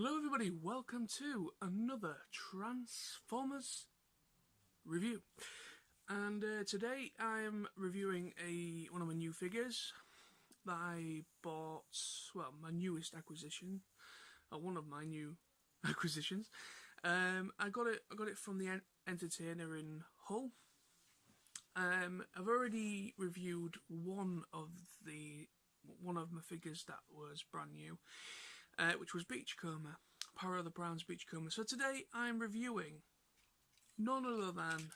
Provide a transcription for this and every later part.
Hello everybody, welcome to another Transformers review. And today I am reviewing one of my new figures that I bought, well, my newest acquisition, one of my new acquisitions. I got it from the Entertainer in Hull. I've already reviewed one of my figures that was brand new. Which was Beachcomber, POTP Prime's Beachcomber. So today I'm reviewing none other than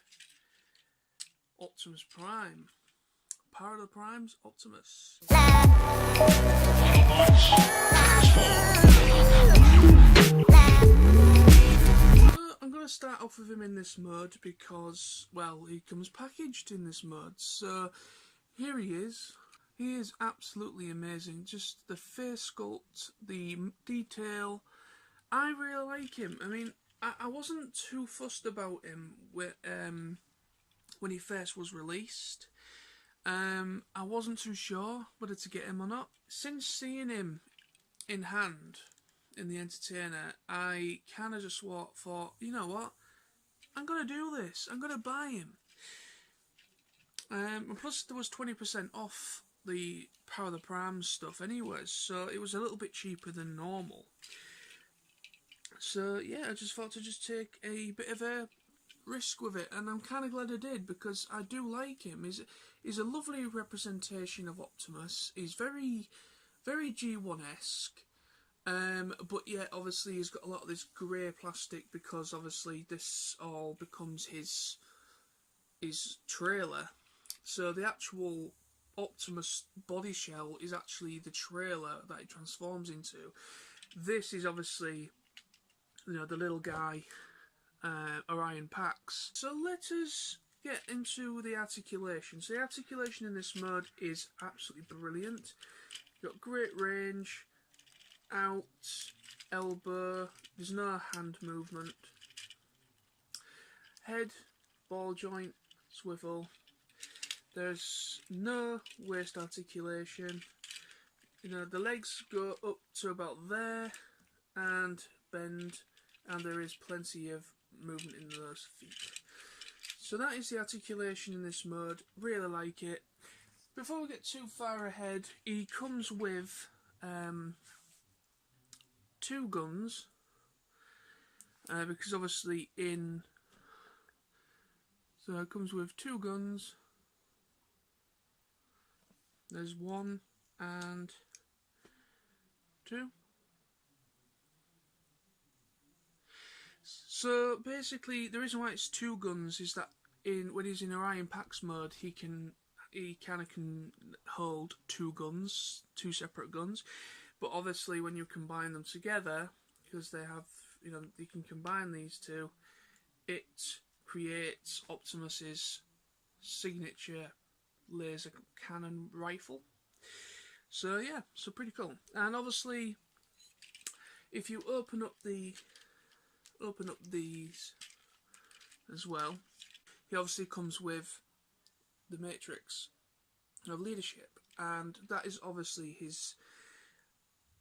Optimus Prime, POTP Prime's Optimus. I'm going to start off with him in this mode because, well, he comes packaged in this mode. So here he is. He is absolutely amazing. Just the face sculpt, the detail. I really like him. I mean, I wasn't too fussed about him when he first was released. I wasn't too sure whether to get him or not. Since seeing him in hand in the Entertainer, I kind of just thought, you know what? I'm going to do this. I'm going to buy him. And plus, there was 20% off the POTP Prime stuff anyway, so it was a little bit cheaper than normal. So yeah, I just thought to just take a bit of a risk with it, and I'm kind of glad I did because I do like him. He's a lovely representation of Optimus. He's very, very G1-esque, but yeah, obviously he's got a lot of this grey plastic because obviously this all becomes his trailer. So the actual Optimus body shell is actually the trailer that it transforms into. This is obviously, you know, the little guy, Orion Pax. So let us get into the articulation. So the articulation in this mode is absolutely brilliant. You've got great range, out, elbow, there's no hand movement. Head, ball joint, swivel. There's no waist articulation. You know, the legs go up to about there and bend, and there is plenty of movement in those feet. So that is the articulation in this mode. Really like it. Before we get too far ahead, he comes with two guns, because obviously so it comes with two guns. There's one and two. So basically, the reason why it's two guns is that when he's in Orion Pax mode, he kind of can hold two guns, two separate guns. But obviously, when you combine them together, because they have, you know, you can combine these two, it creates Optimus's signature laser cannon rifle. So yeah, so pretty cool. And obviously, if you open up these as well, he obviously comes with the matrix of leadership, and that is obviously his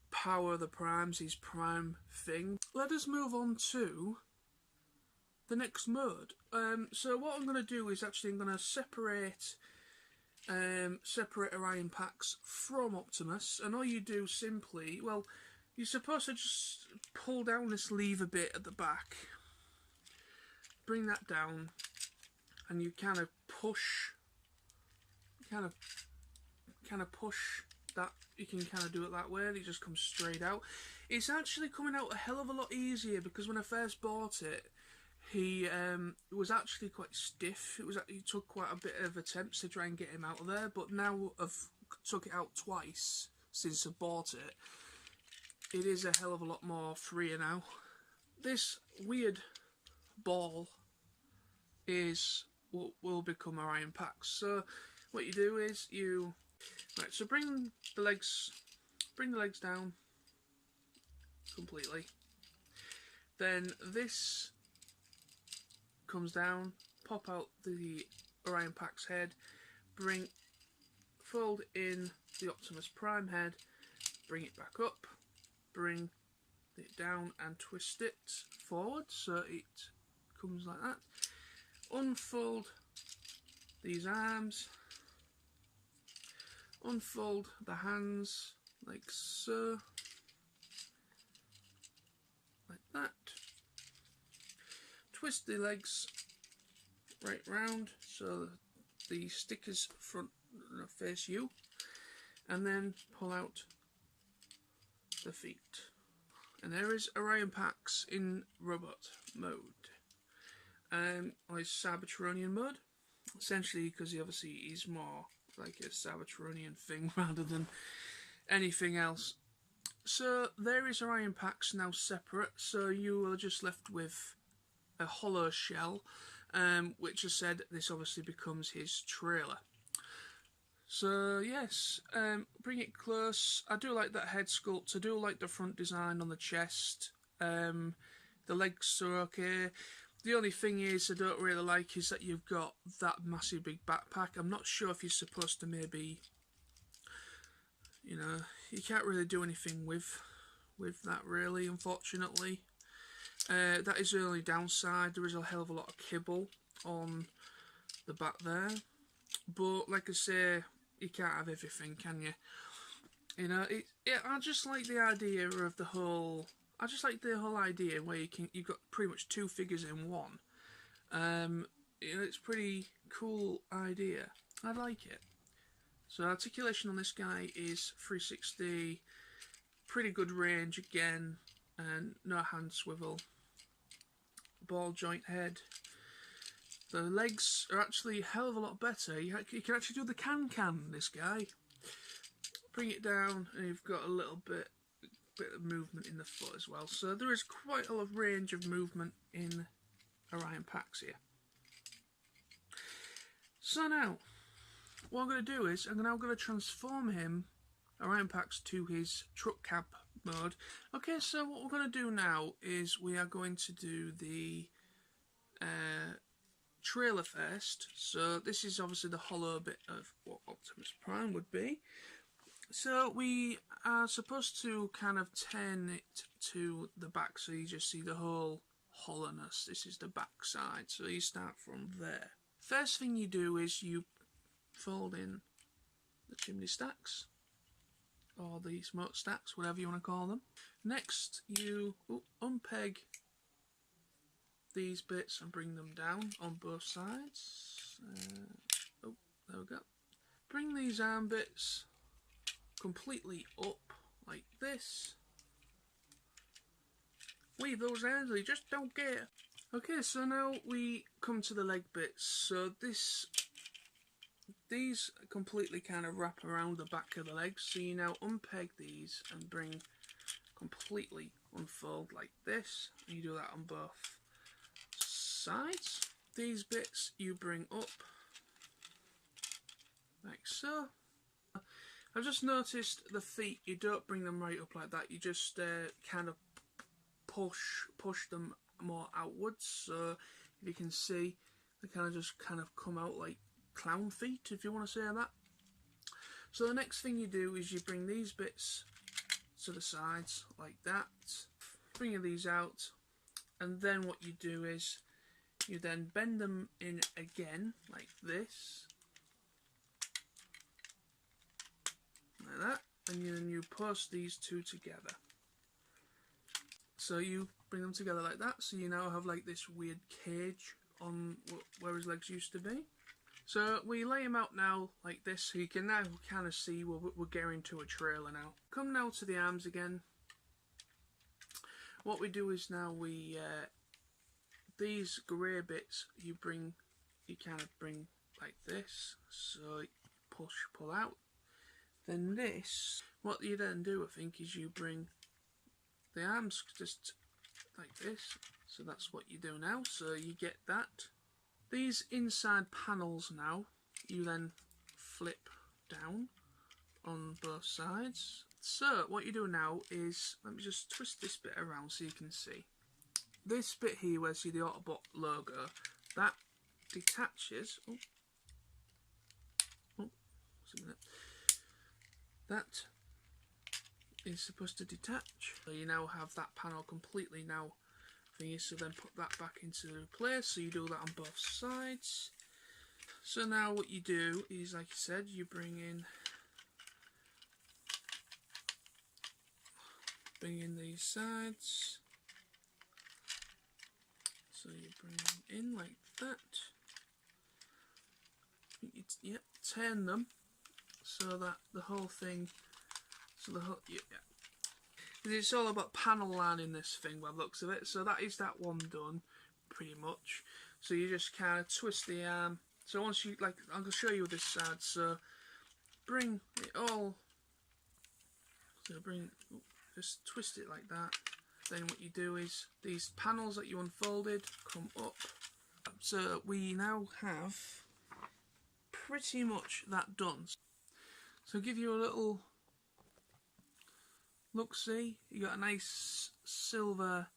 POTP Prime's, his prime thing. Let us move on to the next mode. So what I'm going to do is actually I'm going to separate Orion Pax from Optimus, and all you do simply, well, you're supposed to just pull down this lever bit at the back, bring that down, and you kind of push that. You can kind of do it that way, and it just comes straight out. It's actually coming out a hell of a lot easier because when I first bought it, he was actually quite stiff. It took quite a bit of attempts to try and get him out of there, but now I've took it out twice since I bought it. It is a hell of a lot more freer now. This weird ball is what will become Orion Pax. So what you do is so bring the legs down completely. Then this comes down, pop out the Orion Pax head, fold in the Optimus Prime head, bring it back up, bring it down and twist it forward so it comes like that. Unfold these arms, unfold the hands like so, like that. Twist the legs right round so the stickers front face you, and then pull out the feet. And there is Orion Pax in robot mode, or his Cybertronian mode, essentially, because he obviously is more like a Cybertronian thing rather than anything else. So there is Orion Pax now separate, so you are just left with a hollow shell, which I said this obviously becomes his trailer. So yes, bring it close. I do like that head sculpt. I do like the front design on the chest. The legs are okay. The only thing is I don't really like is that you've got that massive big backpack. I'm not sure if you're supposed to maybe, you know, you can't really do anything with that really, unfortunately. That is the only downside. There is a hell of a lot of kibble on the back there. But like I say, you can't have everything, can you? You know, I just like the idea of the whole. I just like the whole idea where you've got pretty much two figures in one. You know, it's pretty cool idea. I like it. So articulation on this guy is 360, pretty good range again, and no hand swivel. Ball joint head. The legs are actually a hell of a lot better. You can actually do the can this guy. Bring it down and you've got a little bit of movement in the foot as well. So there is quite a lot of range of movement in Orion Pax here. So now, what I'm going to do is I'm now going to transform him, Orion Pax, to his truck cab mode. Okay, so what we're going to do now is we are going to do the trailer first. So this is obviously the hollow bit of what Optimus Prime would be. So we are supposed to kind of turn it to the back so you just see the whole hollowness. This is the back side, so you start from there. First thing you do is you fold in the chimney stacks, or the smoke stacks, whatever you want to call them. Next you unpeg these bits and bring them down on both sides. There we go. Bring these arm bits completely up like this. Weave those arms, they just don't care. Okay, so now we come to the leg bits. So these completely kind of wrap around the back of the legs. So you now unpeg these and bring completely unfold like this. You do that on both sides. These bits you bring up like so. I've just noticed the feet, you don't bring them right up like that, you just kind of push them more outwards. So if you can see, they kind of come out like clown feet, if you want to say that. So the next thing you do is you bring these bits to the sides like that, bring these out, and then what you do is you then bend them in again like this, like that, and then you post these two together. So you bring them together like that, so you now have like this weird cage on where his legs used to be. So we lay him out now like this, so you can now kind of see we're getting to a trailer now. Come now to the arms again. What we do is now we these grey bits you kind of bring like this, so pull out. Then this, what you then do I think is you bring the arms just like this, so that's what you do now, so you get that. These inside panels now, you then flip down on both sides. So what you do now is, let me just twist this bit around so you can see. This bit here where you see the Autobot logo, that detaches. That is supposed to detach. So you now have that panel completely now thingy, so then put that back into place. So you do that on both sides. So now what you do is, like I said, you bring in these sides. So you bring them in like that. Yep, turn them so that the whole thing, it's all about panel lining this thing by the looks of it. So that is that one done, pretty much. So you just kind of twist the arm. So once you, like, I'm going to show you this side. So bring it all, just twist it like that. Then what you do is these panels that you unfolded come up. So we now have pretty much that done. So give you a little look-see. You got a nice silver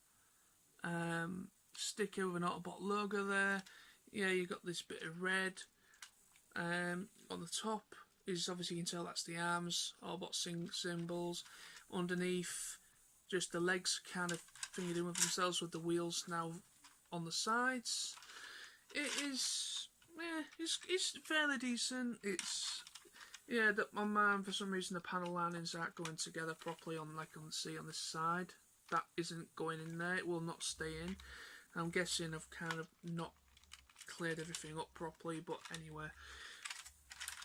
sticker with an Autobot logo there. Yeah, you got this bit of red. On the top is, obviously you can tell that's the arms, Autobot symbols. Underneath, just the legs kind of figured in with themselves with the wheels now on the sides. It is, yeah, it's fairly decent. It's, yeah, that my mind, for some reason the panel linings aren't going together properly on, like on this side. That isn't going in there, it will not stay in. I'm guessing I've kind of not cleared everything up properly, but anyway,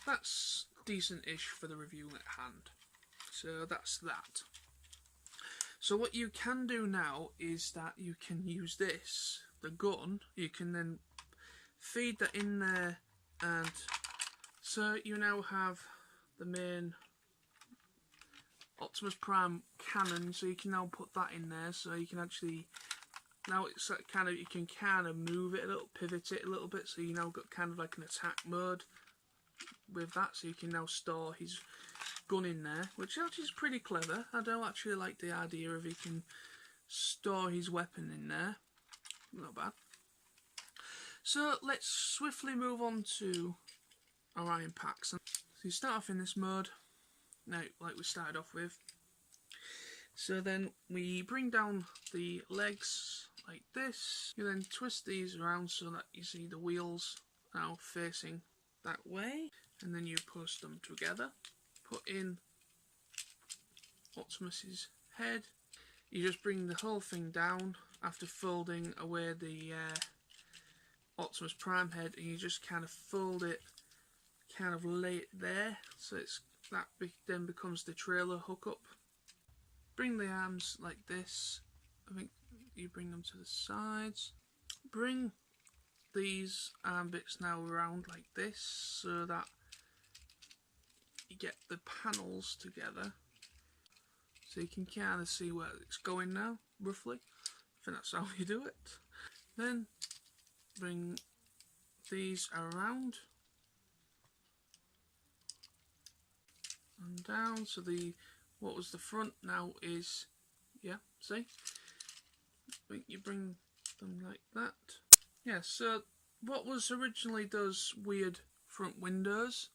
that's decent-ish for the review at hand. So that's that. So what you can do now is that you can use this, the gun, you can then feed that in there, and so you now have the main Optimus Prime cannon, so you can now put that in there, so you can actually, now it's kind of, you can kind of move it a little, pivot it a little bit, so you now got kind of like an attack mode with that, so you can now store his gun in there, which actually is pretty clever. I don't actually like the idea of he can store his weapon in there. Not bad. So let's swiftly move on to our iron packs. So you start off in this mode, now like we started off with. So then we bring down the legs like this. You then twist these around so that you see the wheels now facing that way, and then you post them together. Put in Optimus's head. You just bring the whole thing down after folding away the Optimus Prime head, and you just kind of fold it, kind of lay it there, so then becomes the trailer hookup. Bring the arms like this. I think you bring them to the sides. Bring these arm bits now around like this, so that you get the panels together, so you can kind of see where it's going now, roughly. I think that's how you do it. Then bring these around and down, so what was the front now is, yeah, see? You bring them like that. Yeah, so what was originally those weird front windows,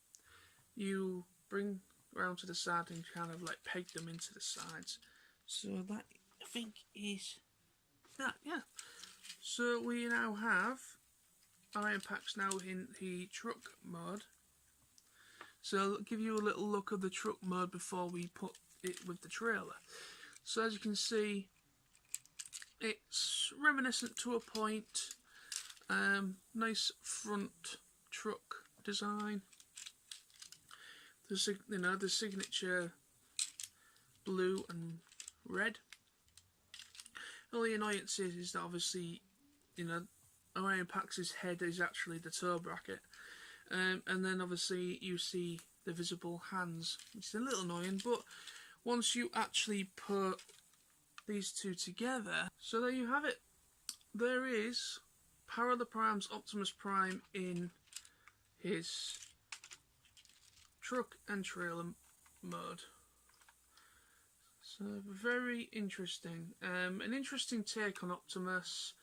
you bring around to the side and kind of like peg them into the sides. So that, I think, is that, yeah. So we now have iron packs now in the truck mode. So I'll give you a little look of the truck mode before we put it with the trailer. So as you can see, it's reminiscent to a point. Nice front truck design. The signature blue and red. Only annoyance is that obviously, Iron Pax's head is actually the toe bracket, and then obviously you see the visible hands, which is a little annoying. But once you actually put these two together, so there you have it. There is Power of the Primes Optimus Prime in his truck and trailer mode. So very interesting. An interesting take on Optimus.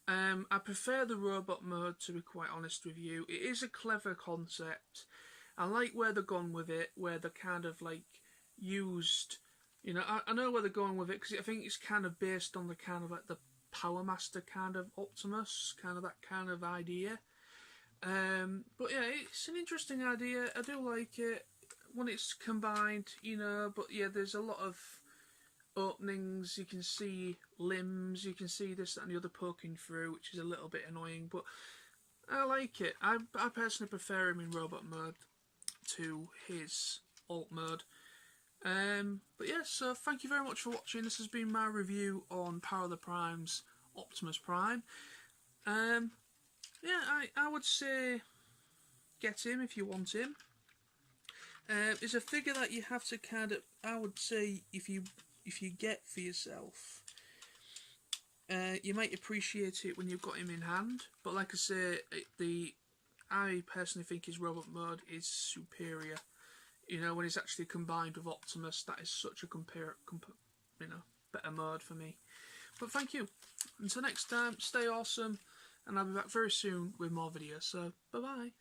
I prefer the robot mode, to be quite honest with you. It is a clever concept. I like where they're gone with it, where they kind of like used, You know, I know where they're going with it, because I think it's kind of based on the kind of like the Power Master kind of Optimus, kind of that kind of idea. But yeah, it's an interesting idea. I do like it when it's combined, you know. But yeah, there's a lot of openings. You can see limbs, you can see this, that, and the other poking through, which is a little bit annoying. But I like it. I personally prefer him in robot mode to his alt mode. But yeah, so thank you very much for watching. This has been my review on Power of the Prime's Optimus Prime. Yeah, I would say get him if you want him. It's a figure that you have to kind of, I would say, if you get for yourself, you might appreciate it when you've got him in hand. But like I say, I personally think his robot mode is superior. You know, when it's actually combined with Optimus, that is such a better mode for me. But thank you. Until next time, stay awesome, and I'll be back very soon with more videos. So, bye bye.